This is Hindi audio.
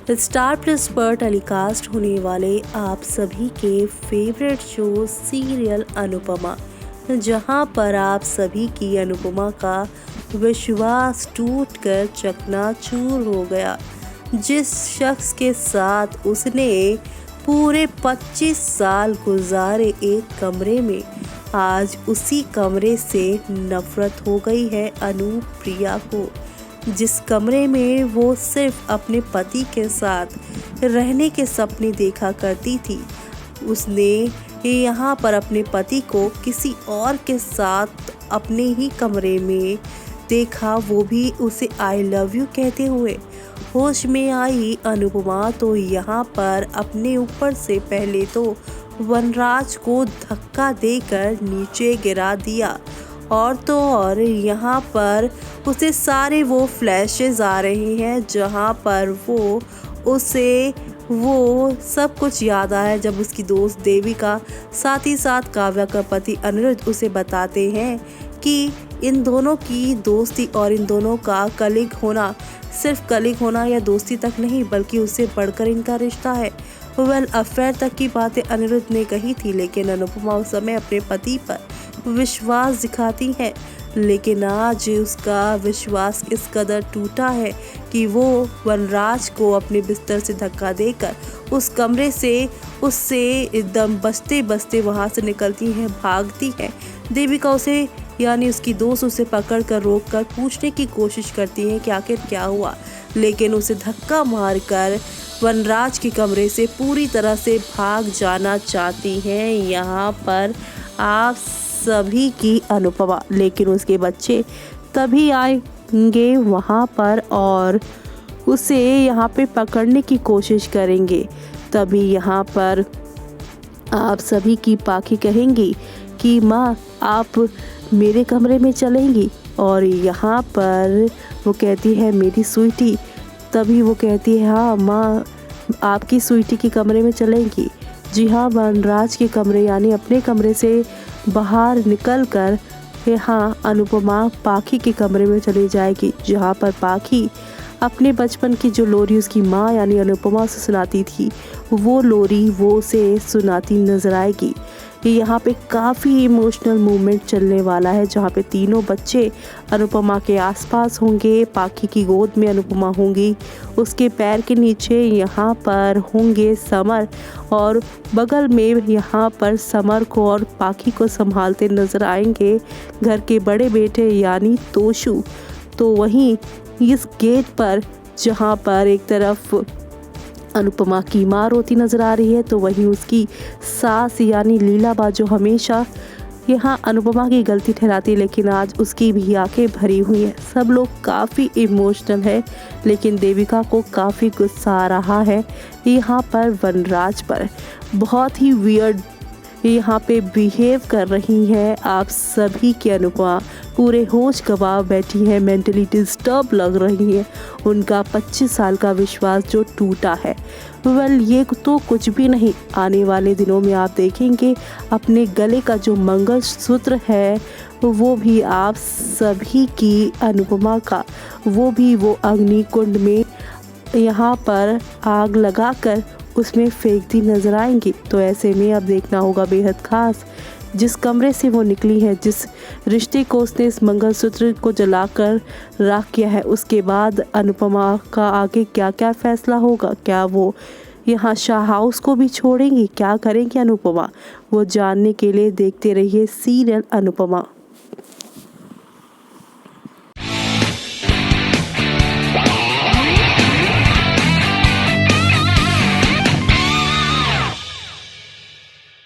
स्टार प्लस पर टेलीकास्ट होने वाले आप सभी के फेवरेट शो सीरियल अनुपमा, जहां पर आप सभी की अनुपमा का विश्वास टूटकर चकनाचूर हो गया। जिस शख्स के साथ उसने पूरे 25 साल गुजारे एक कमरे में, आज उसी कमरे से नफरत हो गई है अनुप्रिया को। जिस कमरे में वो सिर्फ अपने पति के साथ रहने के सपने देखा करती थी, उसने यहाँ पर अपने पति को किसी और के साथ अपने ही कमरे में देखा, वो भी उसे आई लव यू कहते हुए। होश में आई अनुपमा तो यहाँ पर अपने ऊपर से पहले तो वनराज को धक्का देकर नीचे गिरा दिया, और तो और यहाँ पर उसे सारे वो फ्लैशेस आ रहे हैं जहाँ पर उसे वो सब कुछ याद आया जब उसकी दोस्त देविका साथ ही साथ काव्या का पति अनिरुद्ध उसे बताते हैं कि इन दोनों की दोस्ती और इन दोनों का कलीग होना सिर्फ कलीग होना या दोस्ती तक नहीं, बल्कि उससे बढ़कर इनका रिश्ता है। अफेयर तक की बातें अनिरुद्ध ने कही थी, लेकिन अनुपमा उस समय अपने पति पर विश्वास दिखाती है। लेकिन आज उसका विश्वास इस कदर टूटा है कि वो वनराज को अपने बिस्तर से धक्का देकर उस कमरे से उससे एकदम बचते बचते वहाँ से निकलती है, भागती है। देविका उसे यानी उसकी दोस्त उसे पकड़कर रोककर पूछने की कोशिश करती है कि आखिर क्या हुआ, लेकिन उसे धक्का मारकर वनराज के कमरे से पूरी तरह से भाग जाना चाहती हैं यहाँ पर आप सभी की अनुपमा। लेकिन उसके बच्चे तभी आएंगे वहाँ पर और उसे यहाँ पे पकड़ने की कोशिश करेंगे। तभी यहाँ पर आप सभी की पाखी कहेंगी कि माँ आप मेरे कमरे में चलेंगी, और यहाँ पर वो कहती है मेरी स्वीटी। तभी वो कहती है हाँ माँ आपकी स्वीटी के कमरे में चलेंगी। जी हाँ, वनराज के कमरे यानी अपने कमरे से बाहर निकलकर यहाँ अनुपमा पाखी के कमरे में चली जाएगी, जहाँ पर पाखी अपने बचपन की जो लोरी उसकी माँ यानी अनुपमा से सुनाती थी, वो लोरी वो उसे सुनाती नजर आएगी। यहाँ पे काफ़ी इमोशनल मूवमेंट चलने वाला है, जहाँ पे तीनों बच्चे अनुपमा के आसपास होंगे। पाखी की गोद में अनुपमा होंगी, उसके पैर के नीचे यहाँ पर होंगे समर, और बगल में यहाँ पर समर को और पाखी को संभालते नजर आएंगे घर के बड़े बेटे यानी तोशु। तो वहीं इस गेट पर जहाँ पर एक तरफ अनुपमा की माँ रोती नजर आ रही है, तो वहीं उसकी सास यानी लीलाबा जो हमेशा यहाँ अनुपमा की गलती ठहराती, लेकिन आज उसकी भी आंखें भरी हुई हैं। सब लोग काफ़ी इमोशनल है, लेकिन देविका को काफ़ी गुस्सा आ रहा है यहाँ पर वनराज पर। बहुत ही वियर्ड यहाँ पे बिहेव कर रही है आप सभी की अनुपमा, पूरे होश गंवा बैठी है, मेंटली डिस्टर्ब लग रही है। उनका 25 साल का विश्वास जो टूटा है, ये तो कुछ भी नहीं। आने वाले दिनों में आप देखेंगे अपने गले का जो मंगलसूत्र है वो भी आप सभी की अनुपमा का वो अग्निकुंड में यहाँ पर आग लगाकर उसमें फेंकती नजर आएंगी। तो ऐसे में अब देखना होगा बेहद खास, जिस कमरे से वो निकली है, जिस रिश्ते को उसने इस मंगलसूत्र को जलाकर राख किया है, उसके बाद अनुपमा का आगे क्या क्या फैसला होगा। क्या वो यहाँ शाह हाउस को भी छोड़ेंगी, क्या करेंगी अनुपमा, वो जानने के लिए देखते रहिए सीरियल अनुपमा।